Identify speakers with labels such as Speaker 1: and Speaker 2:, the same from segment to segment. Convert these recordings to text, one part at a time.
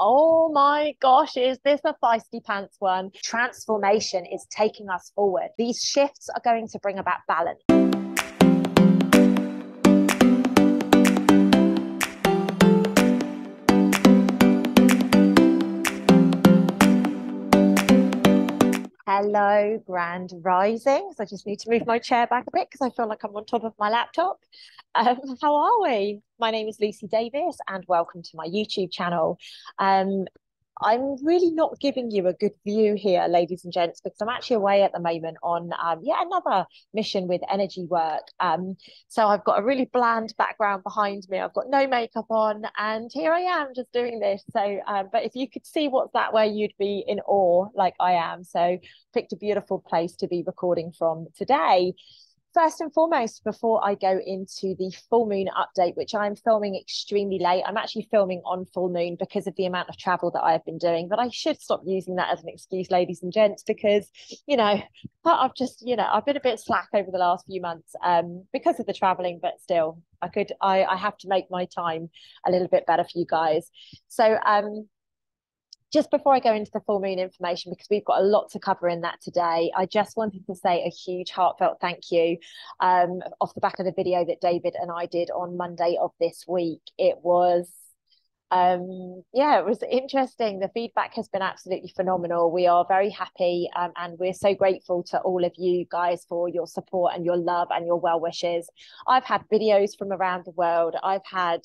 Speaker 1: Oh my gosh, is this a feisty pants one? Transformation is taking us forward. These shifts are going to bring about balance. Hello, Grand Rising. So I just need to move my chair back a bit because I feel like I'm on top of my laptop. How are we? My name is Lucy Davis, and welcome to my YouTube channel. Um, I'm really not giving you a good view here, ladies and gents, because I'm actually away at the moment on yet another mission with energy work. So I've got a really bland background behind me. I've got no makeup on, and here I am just doing this. So, but if you could see what's that way, you'd be in awe, like I am. So, picked a beautiful place to be recording from today. First and foremost, before I go into the full moon update, which I'm filming extremely late, I'm actually filming on full moon because of the amount of travel that I've been doing. But I should stop using that as an excuse, ladies and gents, because, I've just, I've been a bit slack over the last few months because of the traveling, but still, I have to make my time a little bit better for you guys. So, just before I go into the full moon information, because we've got a lot to cover in that today, I just wanted to say a huge heartfelt thank you off the back of the video that David and I did on Monday of this week. It was interesting. The feedback has been absolutely phenomenal. We are very happy, and we're so grateful to all of you guys for your support and your love and your well wishes. I've had videos from around the world. I've had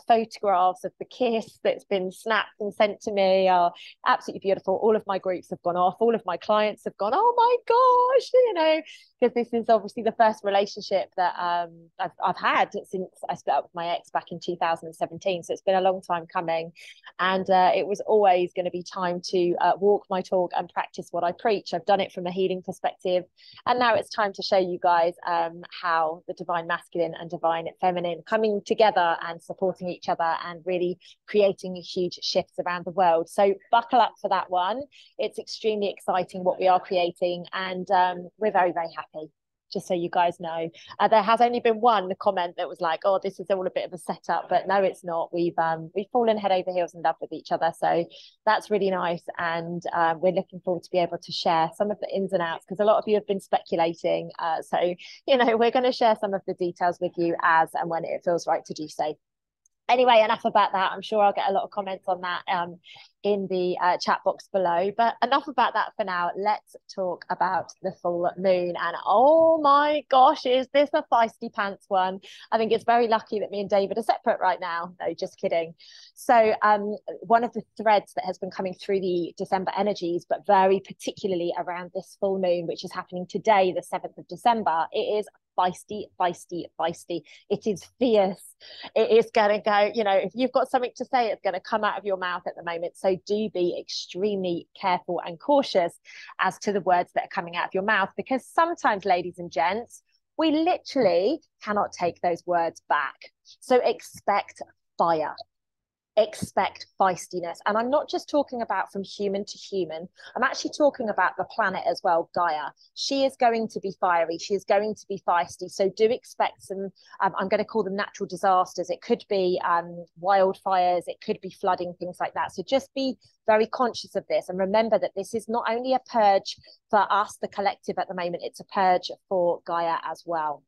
Speaker 1: photographs of the kiss that's been snapped and sent to me are absolutely beautiful. All of my groups have gone off. All of my clients have gone, oh my gosh, because this is obviously the first relationship that I've had since I split up with my ex back in 2017. So it's been a long time coming, and it was always going to be time to walk my talk and practice what I preach. I've done it from a healing perspective, and now it's time to show you guys how the divine masculine and divine feminine coming together and supporting each other and really creating huge shifts around the world. So buckle up for that one. It's extremely exciting what we are creating, and we're very, very happy. Just so you guys know, there has only been one comment that was like, "Oh, this is all a bit of a setup," but no, it's not. We've fallen head over heels in love with each other, so that's really nice, and we're looking forward to be able to share some of the ins and outs because a lot of you have been speculating. So we're going to share some of the details with you as and when it feels right to do so. Anyway, enough about that. I'm sure I'll get a lot of comments on that in the chat box below. But enough about that for now. Let's talk about the full moon. And oh my gosh, is this a feisty pants one? I think it's very lucky that me and David are separate right now. No, just kidding. So one of the threads that has been coming through the December energies, but very particularly around this full moon, which is happening today, the 7th of December, it is feisty, feisty, feisty. It is fierce. It is going to go, if you've got something to say, it's going to come out of your mouth at the moment. So do be extremely careful and cautious as to the words that are coming out of your mouth, because sometimes, ladies and gents, we literally cannot take those words back. So expect fire. Expect feistiness. And I'm not just talking about from human to human. I'm actually talking about the planet as well, Gaia. She is going to be fiery. She is going to be feisty. So do expect some, I'm going to call them natural disasters. It could be wildfires. It could be flooding, things like that. So just be very conscious of this. And remember that this is not only a purge for us, the collective at the moment, it's a purge for Gaia as well.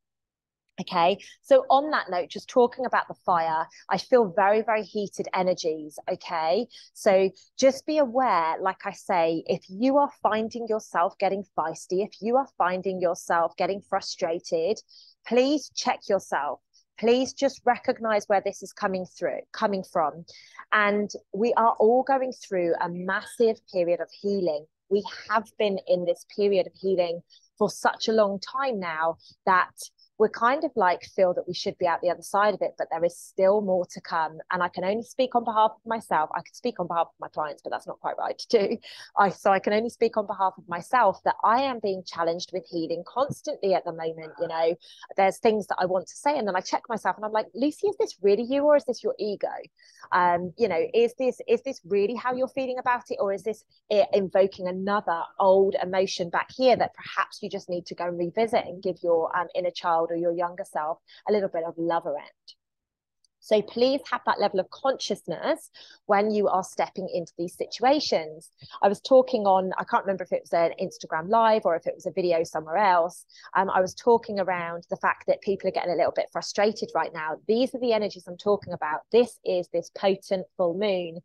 Speaker 1: Okay, so on that note, just talking about the fire, I feel very, very heated energies. Okay, so just be aware, like I say, if you are finding yourself getting feisty, if you are finding yourself getting frustrated, please check yourself. Please just recognize where this is coming from. And we are all going through a massive period of healing. We have been in this period of healing for such a long time now that we're kind of like feel that we should be out the other side of it, but there is still more to come. And I can only speak on behalf of myself. I could speak on behalf of my clients, but that's not quite right to do. So I can only speak on behalf of myself that I am being challenged with healing constantly at the moment. There's things that I want to say, and then I check myself and I'm like, Lucy, is this really you, or is this your ego? Is this really how you're feeling about it, or is this invoking another old emotion back here that perhaps you just need to go and revisit and give your inner child or your younger self a little bit of love around? So please have that level of consciousness when you are stepping into these situations. I was talking on, I can't remember if it was an Instagram live or if it was a video somewhere else. I was talking around the fact that people are getting a little bit frustrated right now. These are the energies I'm talking about. This is this potent full moon.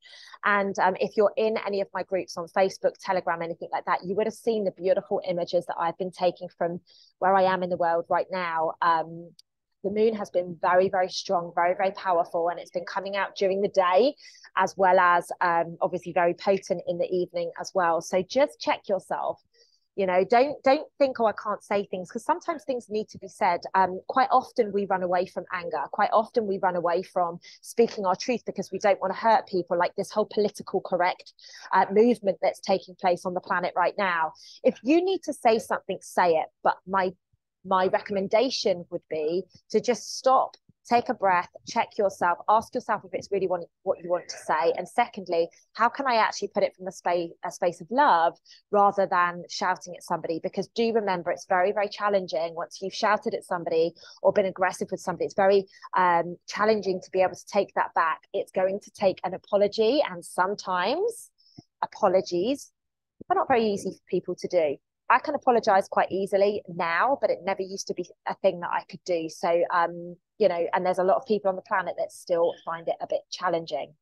Speaker 1: And if you're in any of my groups on Facebook, Telegram, anything like that, you would have seen the beautiful images that I've been taking from where I am in the world right now. The moon has been very, very strong, very, very powerful, and it's been coming out during the day as well as obviously very potent in the evening as well. So just check yourself. You know, don't think, oh, I can't say things, because sometimes things need to be said. Quite often we run away from anger. Quite often we run away from speaking our truth because we don't want to hurt people, like this whole political correct movement that's taking place on the planet right now. If you need to say something, say it. But my recommendation would be to just stop, take a breath, check yourself, ask yourself if it's really what you want to say. And secondly, how can I actually put it from a space of love rather than shouting at somebody? Because do remember, it's very, very challenging once you've shouted at somebody or been aggressive with somebody. It's very challenging to be able to take that back. It's going to take an apology, and sometimes apologies are not very easy for people to do. I can apologize quite easily now, but it never used to be a thing that I could do. So, you know, and there's a lot of people on the planet that still find it a bit challenging.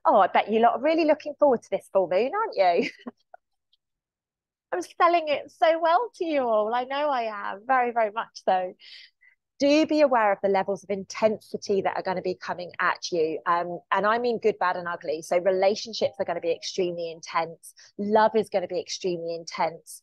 Speaker 1: Oh, I bet you lot are really looking forward to this full moon, aren't you? I'm selling it so well to you all. I know I am, very, very much so. Do be aware of the levels of intensity that are going to be coming at you. And I mean good, bad, and ugly. So relationships are going to be extremely intense. Love is going to be extremely intense.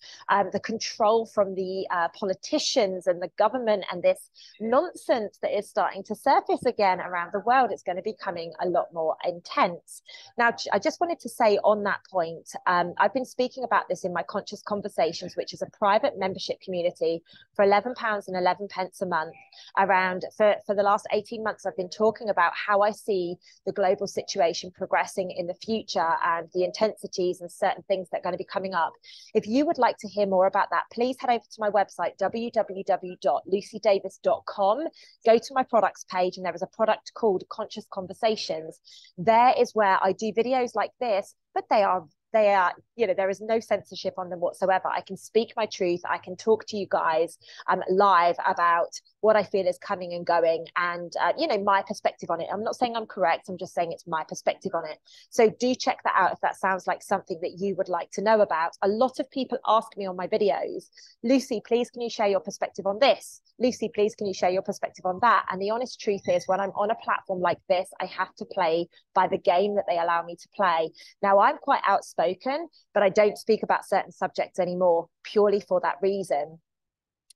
Speaker 1: The control from the politicians and the government and this nonsense that is starting to surface again around the world, it's going to be becoming a lot more intense. Now, I just wanted to say on that point, I've been speaking about this in my Conscious Conversations, which is a private membership community for £11 and 11 pence a month. Around for the last 18 months, I've been talking about how I see the global situation progressing in the future and the intensities and certain things that are going to be coming up. If you would like to hear more about that, please head over to my website, www.lucydavis.com. Go to my products page, and there is a product called Conscious Conversations. There is where I do videos like this, but they are, you know, there is no censorship on them whatsoever. I can speak my truth. I can talk to you guys live about what I feel is coming and going, and you know, my perspective on it. I'm not saying I'm correct, I'm just saying it's my perspective on it. So do check that out if that sounds like something that you would like to know about. A lot of people ask me on my videos, Lucy, please can you share your perspective on this? Lucy, please can you share your perspective on that? And the honest truth is, when I'm on a platform like this, I have to play by the game that they allow me to play. Now, I'm quite outspoken, but I don't speak about certain subjects anymore purely for that reason.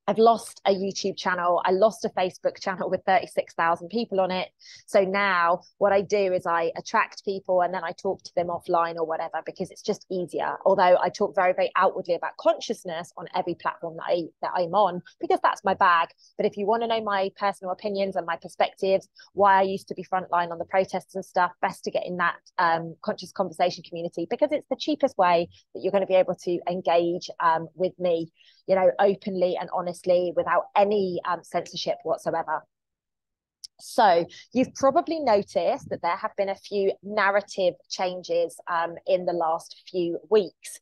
Speaker 1: I've lost a YouTube channel. I lost a Facebook channel with 36,000 people on it. So now what I do is I attract people and then I talk to them offline or whatever, because it's just easier. Although I talk very, very outwardly about consciousness on every platform that I'm on, because that's my bag. But if you want to know my personal opinions and my perspectives, why I used to be frontline on the protests and stuff, best to get in that conscious conversation community, because it's the cheapest way that you're going to be able to engage with me, you know, openly and honestly, without any censorship whatsoever. So you've probably noticed that there have been a few narrative changes in the last few weeks.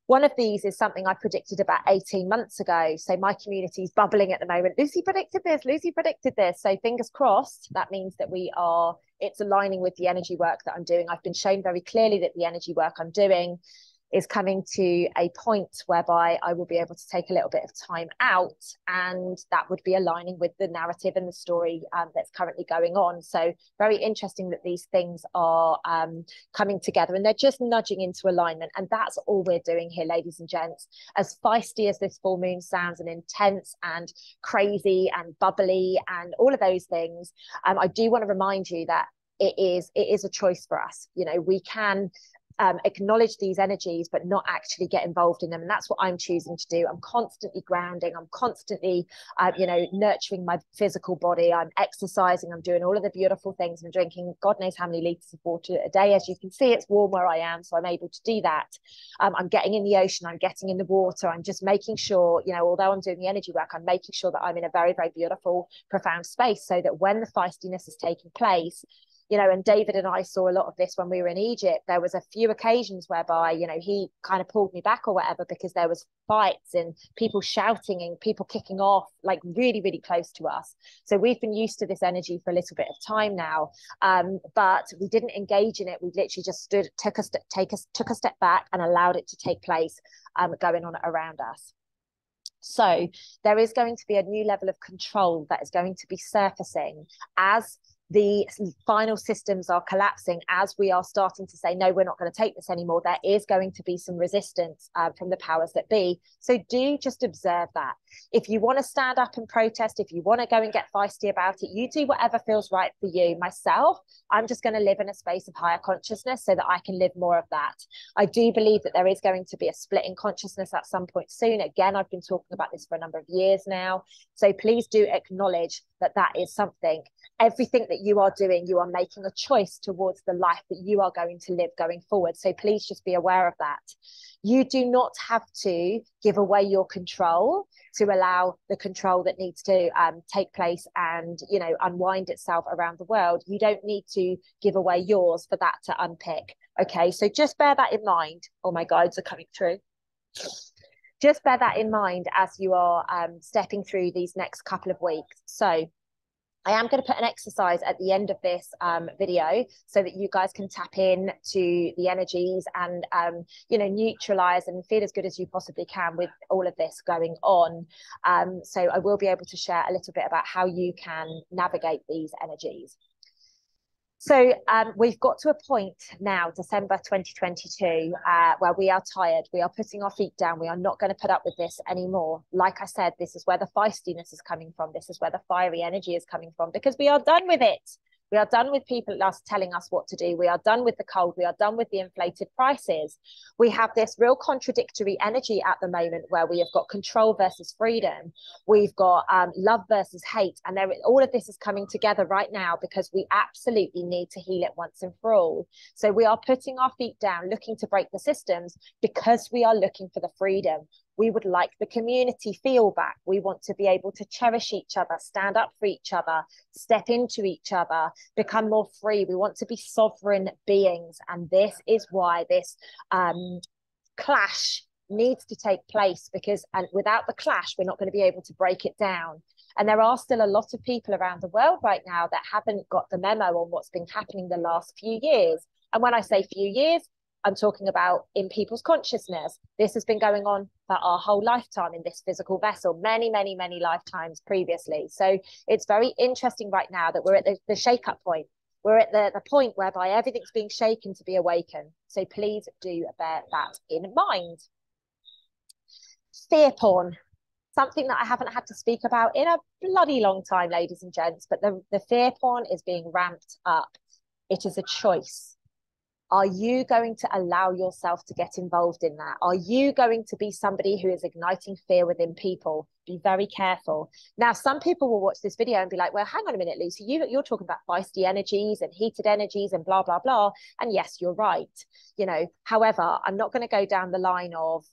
Speaker 1: One of these is something I predicted about 18 months ago. So my community is bubbling at the moment. Lucy predicted this, Lucy predicted this. So fingers crossed, that means that it's aligning with the energy work that I'm doing. I've been shown very clearly that the energy work I'm doing is coming to a point whereby I will be able to take a little bit of time out, and that would be aligning with the narrative and the story that's currently going on. So very interesting that these things are coming together, and they're just nudging into alignment. And that's all we're doing here, ladies and gents. As feisty as this full moon sounds, and intense and crazy and bubbly and all of those things, I do want to remind you that it is a choice for us. You know, we can acknowledge these energies, but not actually get involved in them. And that's what I'm choosing to do. I'm constantly grounding. I'm constantly, nurturing my physical body. I'm exercising. I'm doing all of the beautiful things. I'm drinking God knows how many liters of water a day. As you can see, it's warm where I am, so I'm able to do that. I'm getting in the ocean. I'm getting in the water. I'm just making sure, although I'm doing the energy work, I'm making sure that I'm in a very, very beautiful, profound space so that when the feistiness is taking place, and David and I saw a lot of this when we were in Egypt. There was a few occasions whereby, he kind of pulled me back or whatever, because there was fights and people shouting and people kicking off, like really, really close to us. So we've been used to this energy for a little bit of time now, but we didn't engage in it. We literally just took a step back and allowed it to take place, going on around us. So there is going to be a new level of control that is going to be surfacing as the final systems are collapsing, as we are starting to say, no, we're not going to take this anymore. There is going to be some resistance from the powers that be. So do just observe that. If you want to stand up and protest, if you want to go and get feisty about it, you do whatever feels right for you. Myself, I'm just going to live in a space of higher consciousness so that I can live more of that. I do believe that there is going to be a split in consciousness at some point soon. Again, I've been talking about this for a number of years now. So please do acknowledge that that is something. Everything that you are doing, you are making a choice towards the life that you are going to live going forward. So please just be aware of that. You do not have to give away your control to allow the control that needs to take place and, unwind itself around the world. You don't need to give away yours for that to unpick. Okay, so just bear that in mind. Oh, my guides are coming through. Just bear that in mind as you are stepping through these next couple of weeks. So I am going to put an exercise at the end of this video so that you guys can tap in to the energies and, neutralize and feel as good as you possibly can with all of this going on. So I will be able to share a little bit about how you can navigate these energies. So we've got to a point now, December 2022, where we are tired. We are putting our feet down. We are not going to put up with this anymore. Like I said, this is where the feistiness is coming from. This is where the fiery energy is coming from, because we are done with it. We are done with people telling us what to do. We are done with the cold. We are done with the inflated prices. We have this real contradictory energy at the moment where we have got control versus freedom. We've got love versus hate. And all of this is coming together right now because we absolutely need to heal it once and for all. So we are putting our feet down, looking to break the systems because we are looking for the freedom. We would like the community feel back. We want to be able to cherish each other, stand up for each other, step into each other, become more free. We want to be sovereign beings. And this is why this clash needs to take place, because without the clash, we're not going to be able to break it down. And there are still a lot of people around the world right now that haven't got the memo on what's been happening the last few years. And when I say few years, I'm talking about in people's consciousness. This has been going on for our whole lifetime in this physical vessel, many, many, many lifetimes previously. So it's very interesting right now that we're at the shake-up point. We're at the point whereby everything's being shaken to be awakened. So please do bear that in mind. Fear porn. Something that I haven't had to speak about in a bloody long time, ladies and gents, but the fear porn is being ramped up. It is a choice. Are you going to allow yourself to get involved in that? Are you going to be somebody who is igniting fear within people? Be very careful. Now, some people will watch this video and be like, well, hang on a minute, Lucy, you're talking about feisty energies and heated energies and blah, blah, blah. And yes, you're right. However, I'm not going to go down the line of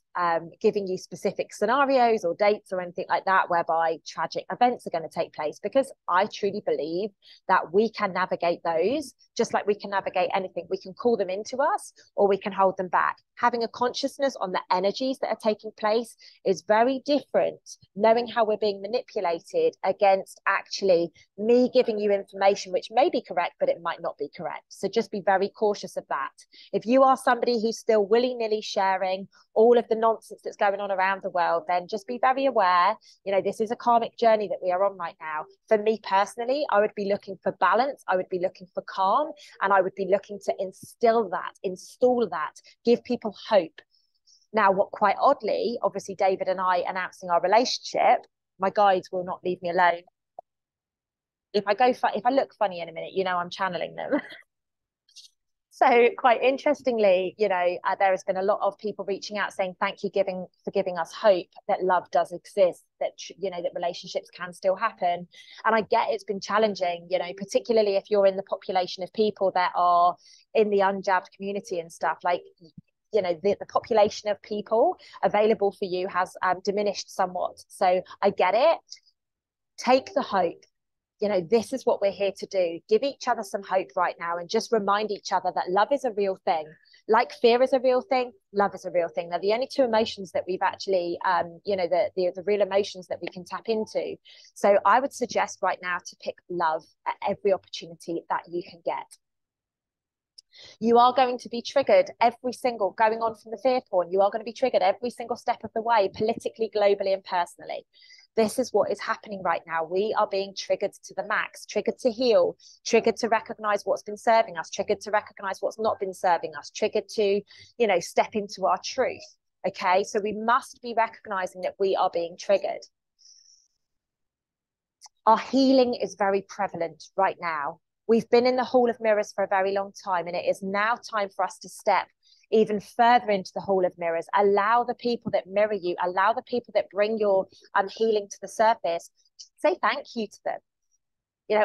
Speaker 1: giving you specific scenarios or dates or anything like that whereby tragic events are going to take place, because I truly believe that we can navigate those just like we can navigate anything. We can call them into us or we can hold them back. Having a consciousness on the energies that are taking place is very different. Knowing how we're being manipulated against actually me giving you information which may be correct, but it might not be correct. So just be very cautious of that. If you are somebody who's still willy-nilly sharing all of the nonsense that's going on around the world, then just be very aware. This is a karmic journey that we are on right now. For me personally, I would be looking for balance. I would be looking for calm, and I would be looking to install that, give people hope. Now, what quite oddly, obviously David and I announcing our relationship, my guides will not leave me alone. If I look funny in a minute, I'm channeling them. So quite interestingly, there has been a lot of people reaching out saying, thank you for giving us hope that love does exist, that, that relationships can still happen. And I get it's been challenging, particularly if you're in the population of people that are in the unjabbed community and stuff, like, the population of people available for you has diminished somewhat. So I get it. Take the hope. This is what we're here to do. Give each other some hope right now and just remind each other that love is a real thing. Like fear is a real thing, love is a real thing. They're the only two emotions that we've actually, the real emotions that we can tap into. So I would suggest right now to pick love at every opportunity that you can get. You are going to be triggered going on from the fear porn, you are going to be triggered every single step of the way, politically, globally, and personally. This is what is happening right now. We are being triggered to the max, triggered to heal, triggered to recognize what's been serving us, triggered to recognize what's not been serving us, triggered to, step into our truth. Okay, so we must be recognizing that we are being triggered. Our healing is very prevalent right now. We've been in the Hall of Mirrors for a very long time, and it is now time for us to step even further into the Hall of Mirrors. Allow the people that mirror you, allow the people that bring your healing to the surface, say thank you to them.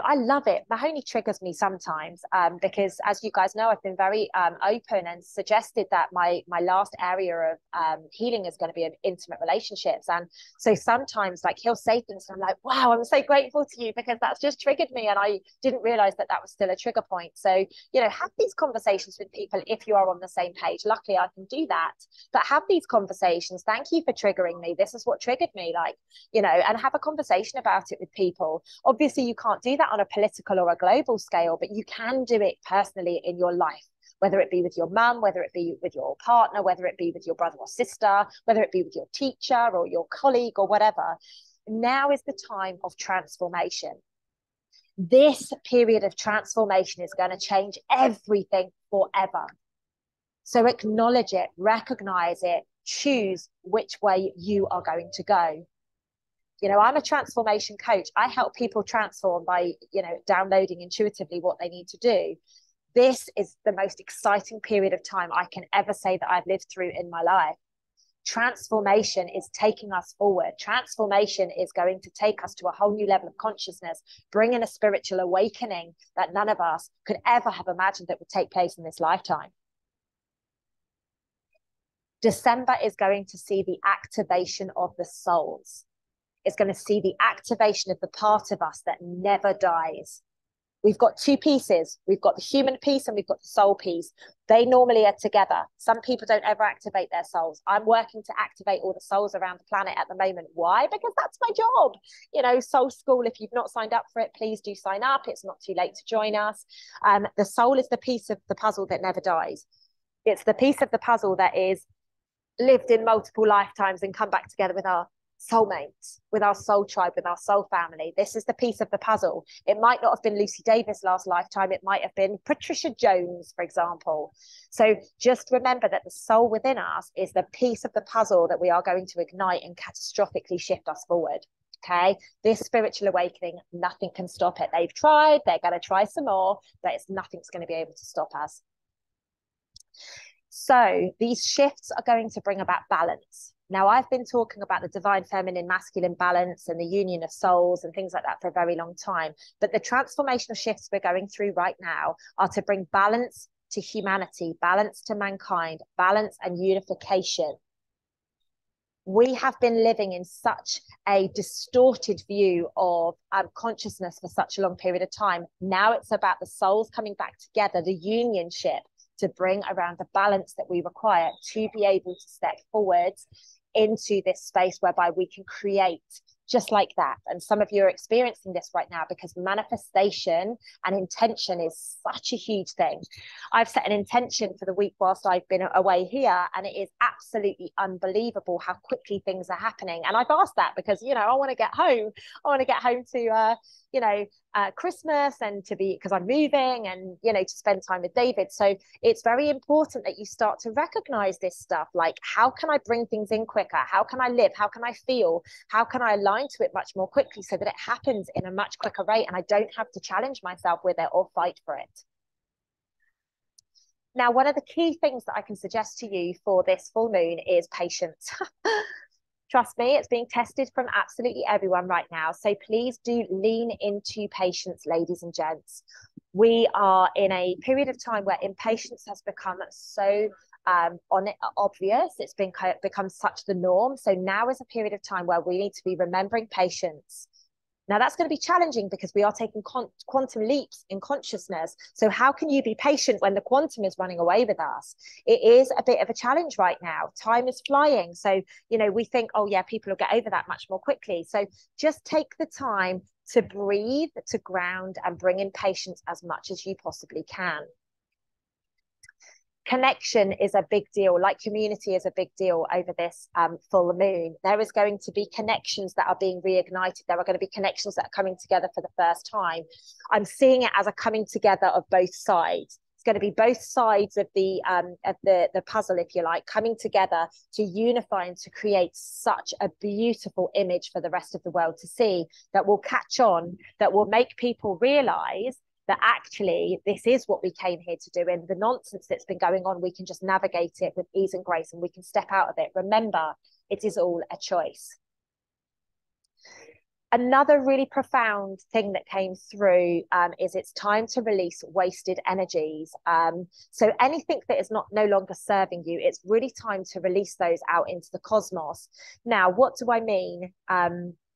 Speaker 1: I love it. Mahoney triggers me sometimes because, as you guys know, I've been very open and suggested that my last area of healing is going to be in intimate relationships. And so sometimes, like, he'll say things and I'm like, wow, I'm so grateful to you because that's just triggered me. And I didn't realize that was still a trigger point. So, have these conversations with people if you are on the same page. Luckily, I can do that. But have these conversations. Thank you for triggering me. This is what triggered me, and have a conversation about it with people. Obviously, you can't do that on a political or a global scale, but you can do it personally in your life, whether it be with your mum, whether it be with your partner, whether it be with your brother or sister, whether it be with your teacher or your colleague or whatever. Now is the time of transformation. This period of transformation is going to change everything forever. So acknowledge it, recognize it, choose which way you are going to go. I'm a transformation coach. I help people transform by, downloading intuitively what they need to do. This is the most exciting period of time I can ever say that I've lived through in my life. Transformation is taking us forward. Transformation is going to take us to a whole new level of consciousness, bring in a spiritual awakening that none of us could ever have imagined that would take place in this lifetime. December is going to see the activation of the souls. It's going to see the activation of the part of us that never dies. We've got two pieces. We've got the human piece and we've got the soul piece. They normally are together. Some people don't ever activate their souls. I'm working to activate all the souls around the planet at the moment. Why? Because that's my job. Soul School, if you've not signed up for it, please do sign up. It's not too late to join us. The soul is the piece of the puzzle that never dies. It's the piece of the puzzle that is lived in multiple lifetimes and come back together with our soulmates, with our soul tribe, with our soul family. This is the piece of the puzzle. It might not have been Lucy Davis last lifetime. It might have been Patricia Jones, for example. So just remember that the soul within us is the piece of the puzzle that we are going to ignite and catastrophically shift us forward. Okay, this spiritual awakening, nothing can stop it. They've tried, they're going to try some more, but nothing's going to be able to stop us. So these shifts are going to bring about balance. Now, I've been talking about the divine feminine masculine balance and the union of souls and things like that for a very long time. But the transformational shifts we're going through right now are to bring balance to humanity, balance to mankind, balance and unification. We have been living in such a distorted view of consciousness for such a long period of time. Now it's about the souls coming back together, the unionship, to bring around the balance that we require to be able to step forwards into this space whereby we can create just like that. And some of you are experiencing this right now because manifestation and intention is such a huge thing. I've set an intention for the week whilst I've been away here, and it is absolutely unbelievable how quickly things are happening. And I've asked that because, I want to get home. I want to get home to, Christmas and to be, because I'm moving and, to spend time with David. So it's very important that you start to recognize this stuff. Like, how can I bring things in quicker? How can I live? How can I feel? How can I align to it much more quickly so that it happens in a much quicker rate and I don't have to challenge myself with it or fight for it? Now, one of the key things that I can suggest to you for this full moon is patience. Trust me, it's being tested from absolutely everyone right now. So please do lean into patience, ladies and gents. We are in a period of time where impatience has become so obvious. It's become such the norm. So now is a period of time where we need to be remembering patience. Now, that's going to be challenging because we are taking quantum leaps in consciousness. So how can you be patient when the quantum is running away with us? It is a bit of a challenge right now. Time is flying. So, we think, oh, yeah, people will get over that much more quickly. So just take the time to breathe, to ground, and bring in patience as much as you possibly can. Connection is a big deal, like community is a big deal over this full moon. There is going to be connections that are being reignited. There are going to be connections that are coming together for the first time. I'm seeing it as a coming together of both sides. It's going to be both sides of the puzzle, if you like, coming together to unify and to create such a beautiful image for the rest of the world to see, that will catch on, that will make people realize that actually this is what we came here to do. And the nonsense that's been going on, we can just navigate it with ease and grace, and we can step out of it. Remember, it is all a choice. Another really profound thing that came through is it's time to release wasted energies. So anything that is no longer serving you, it's really time to release those out into the cosmos. Now, what do I mean?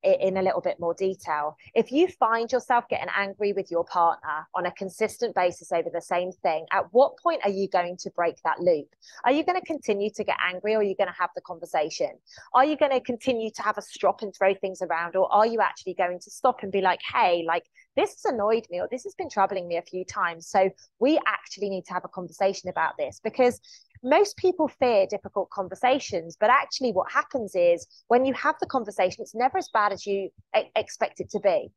Speaker 1: In a little bit more detail. If you find yourself getting angry with your partner on a consistent basis over the same thing, at what point are you going to break that loop? Are you going to continue to get angry, or are you going to have the conversation? Are you going to continue to have a strop and throw things around, or are you actually going to stop and be like, hey, like, this has annoyed me, or this has been troubling me a few times, so we actually need to have a conversation about this? Because most people fear difficult conversations, but actually what happens is when you have the conversation, it's never as bad as you expect it to be.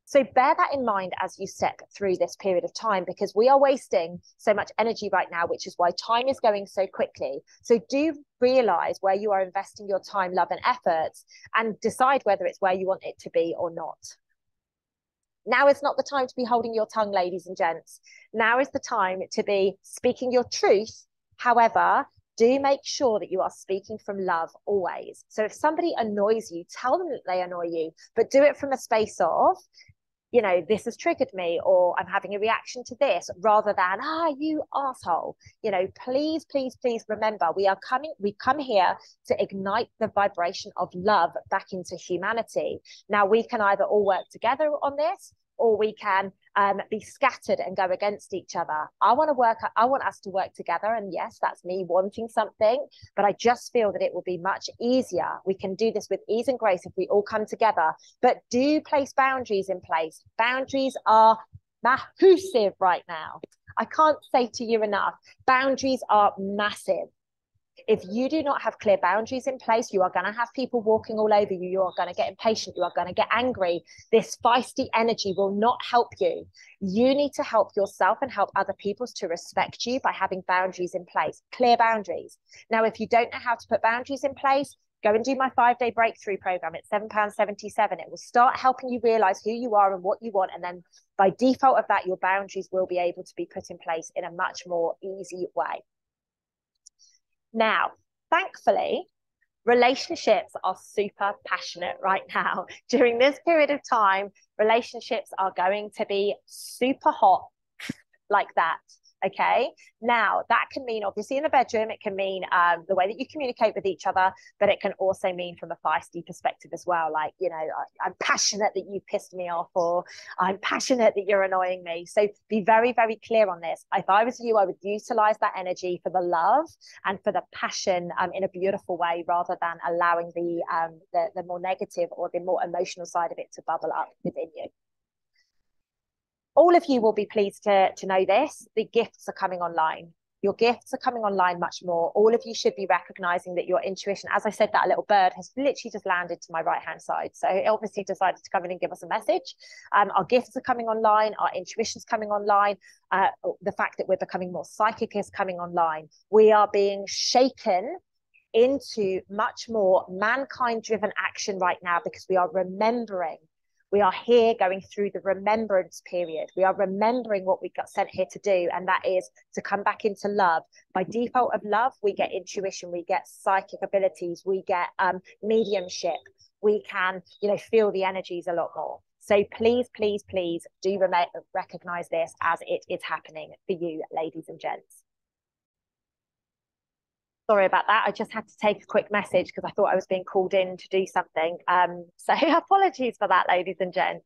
Speaker 1: So bear that in mind as you step through this period of time, because we are wasting so much energy right now, which is why time is going so quickly. So do realize where you are investing your time, love, and efforts, and decide whether it's where you want it to be or not. Now is not the time to be holding your tongue, ladies and gents. Now is the time to be speaking your truth. However, do make sure that you are speaking from love always. So if somebody annoys you, tell them that they annoy you, but do it from a space of, this has triggered me, or I'm having a reaction to this, rather than, you asshole. Please, please, please remember, we come here to ignite the vibration of love back into humanity. Now, we can either all work together on this, or we can be scattered and go against each other. I want us to work together. And yes, that's me wanting something, but I just feel that it will be much easier. We can do this with ease and grace if we all come together, but do place boundaries in place. Boundaries are massive right now. I can't say to you enough, boundaries are massive. If you do not have clear boundaries in place, you are going to have people walking all over you. You are going to get impatient. You are going to get angry. This feisty energy will not help you. You need to help yourself and help other people to respect you by having boundaries in place, clear boundaries. Now, if you don't know how to put boundaries in place, go and do my 5-day breakthrough program. It's £7.77. It will start helping you realize who you are and what you want. And then by default of that, your boundaries will be able to be put in place in a much more easy way. Now, thankfully, relationships are super passionate right now. During this period of time, relationships are going to be super hot like that. Okay. Now, that can mean obviously in the bedroom, it can mean the way that you communicate with each other, but it can also mean from a feisty perspective as well. Like, I'm passionate that you pissed me off, or I'm passionate that you're annoying me. So be very, very clear on this. If I was you, I would utilize that energy for the love and for the passion in a beautiful way, rather than allowing the more negative or the more emotional side of it to bubble up within you. All of you will be pleased to know this. The gifts are coming online. Your gifts are coming online much more. All of you should be recognizing that your intuition, as I said, that little bird has literally just landed to my right-hand side. So it obviously decided to come in and give us a message. Our gifts are coming online. Our intuition's coming online. The fact that we're becoming more psychic is coming online. We are being shaken into much more mankind-driven action right now, because we are remembering We are here going through the remembrance period. We are remembering what we got sent here to do, and that is to come back into love. By default of love, we get intuition, we get psychic abilities, we get mediumship. We can, feel the energies a lot more. So please, please, please do recognize this as it is happening for you, ladies and gents. Sorry about that. I just had to take a quick message because I thought I was being called in to do something. So apologies for that, ladies and gents.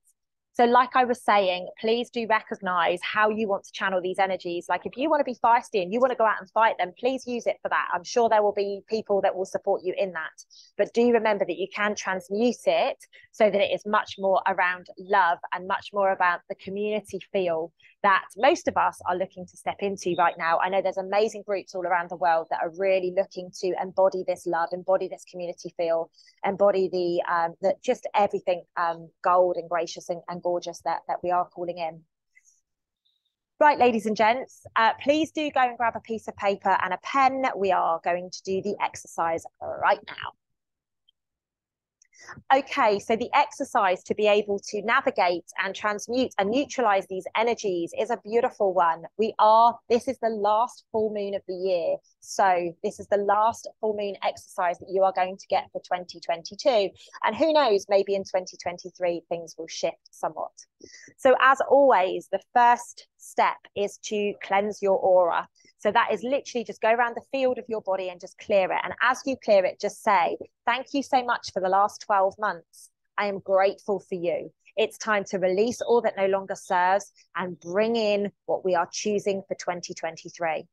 Speaker 1: So like I was saying, please do recognize how you want to channel these energies. Like if you want to be feisty and you want to go out and fight them, please use it for that. I'm sure there will be people that will support you in that. But do remember that you can transmute it so that it is much more around love and much more about the community feel that most of us are looking to step into right now. I know there's amazing groups all around the world that are really looking to embody this love, embody this community feel, embody the just everything gold and gracious and gorgeous that we are calling in. Right, ladies and gents, please do go and grab a piece of paper and a pen. We are going to do the exercise right now. Okay, so the exercise to be able to navigate and transmute and neutralize these energies is a beautiful one. This is the last full moon of the year. So this is the last full moon exercise that you are going to get for 2022. And who knows, maybe in 2023, things will shift somewhat. So as always, the first step is to cleanse your aura. So that is literally just go around the field of your body and just clear it. And as you clear it, just say, thank you so much for the last 12 months. I am grateful for you. It's time to release all that no longer serves and bring in what we are choosing for 2023.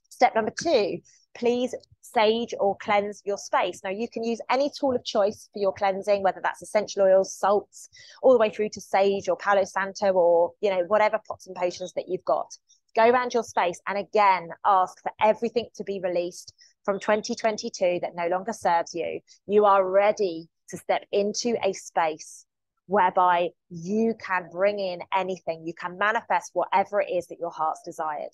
Speaker 1: Step number 2, please sage or cleanse your space. Now you can use any tool of choice for your cleansing, whether that's essential oils, salts, all the way through to sage or Palo Santo or, whatever pots and potions that you've got. Go around your space and again, ask for everything to be released from 2022 that no longer serves you. You are ready to step into a space whereby you can bring in anything. You can manifest whatever it is that your heart's desired.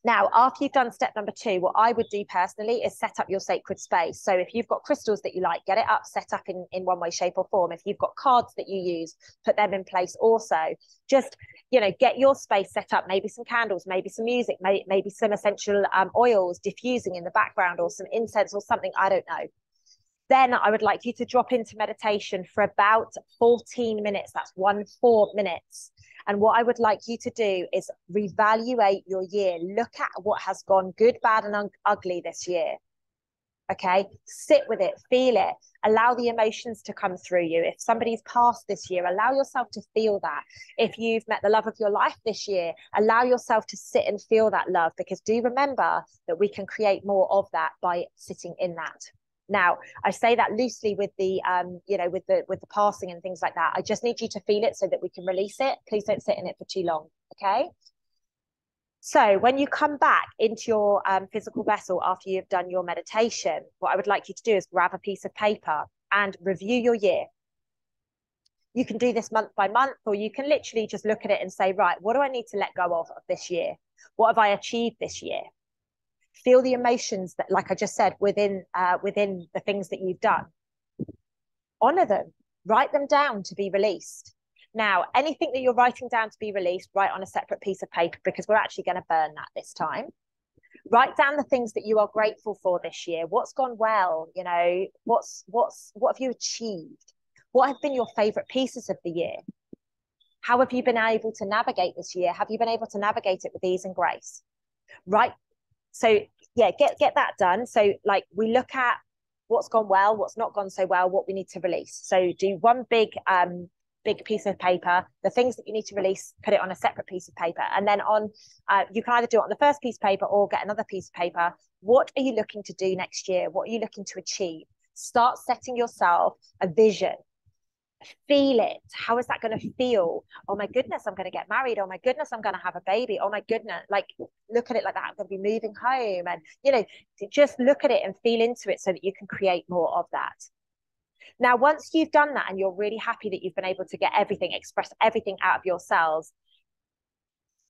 Speaker 1: Now, after you've done step number 2, what I would do personally is set up your sacred space. So if you've got crystals that you like, get it up, set up in one way, shape or form. If you've got cards that you use, put them in place also. Just, get your space set up, maybe some candles, maybe some music, maybe some essential oils diffusing in the background or some incense or something, I don't know. Then I would like you to drop into meditation for about 14 minutes. That's 14 minutes. And what I would like you to do is reevaluate your year. Look at what has gone good, bad, and ugly this year. Okay, sit with it, feel it, allow the emotions to come through you. If somebody's passed this year, allow yourself to feel that. If you've met the love of your life this year, allow yourself to sit and feel that love, because do remember that we can create more of that by sitting in that. Now, I say that loosely with the, with the passing and things like that. I just need you to feel it so that we can release it. Please don't sit in it for too long, okay? So when you come back into your physical vessel after you've done your meditation, what I would like you to do is grab a piece of paper and review your year. You can do this month by month, or you can literally just look at it and say, right, what do I need to let go of this year? What have I achieved this year? Feel the emotions that, like I just said, within the things that you've done. Honor them, write them down to be released. Now, anything that you're writing down to be released, write on a separate piece of paper, because we're actually going to burn that this time. Write down the things that you are grateful for this year. What's gone well? What have you achieved? What have been your favorite pieces of the year? How have you been able to navigate this year? Have you been able to navigate it with ease and grace? Right. So yeah, get that done. So like we look at what's gone well, what's not gone so well, what we need to release. So do one big piece of paper, the things that you need to release, put it on a separate piece of paper. And then you can either do it on the first piece of paper or get another piece of paper. What are you looking to do next year? What are you looking to achieve? Start setting yourself a vision. Feel it. How is that going to feel? Oh my goodness, I'm going to get married. Oh my goodness, I'm going to have a baby. Oh my goodness, like look at it like that. I'm going to be moving home, and just look at it and feel into it so that you can create more of that. Now, once you've done that and you're really happy that you've been able to get everything, express everything out of your cells,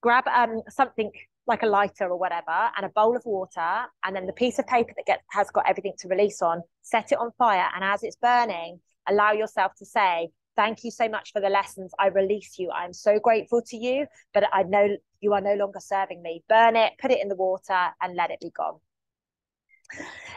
Speaker 1: grab something like a lighter or whatever and a bowl of water, and then the piece of paper that has got everything to release on, set it on fire, and as it's burning, allow yourself to say, thank you so much for the lessons. I release you. I'm so grateful to you, but I know you are no longer serving me. Burn it, put it in the water, and let it be gone.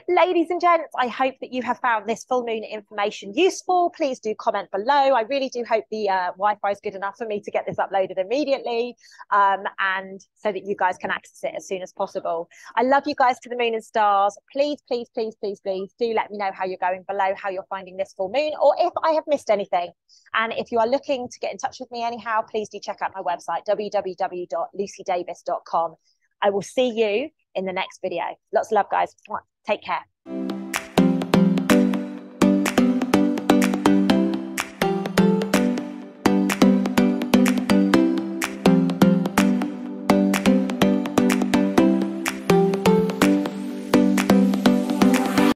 Speaker 1: Ladies and gents, I hope that you have found this full moon information useful. Please do comment below. I really do hope the Wi-Fi is good enough for me to get this uploaded immediately, and so that you guys can access it as soon as possible. I love you guys to the moon and stars. Please, please, please, please, please do let me know how you're going below, how you're finding this full moon, or if I have missed anything. And if you are looking to get in touch with me anyhow, please do check out my website, www.lucydavis.com. I will see you in the next video. Lots of love, guys. Take care.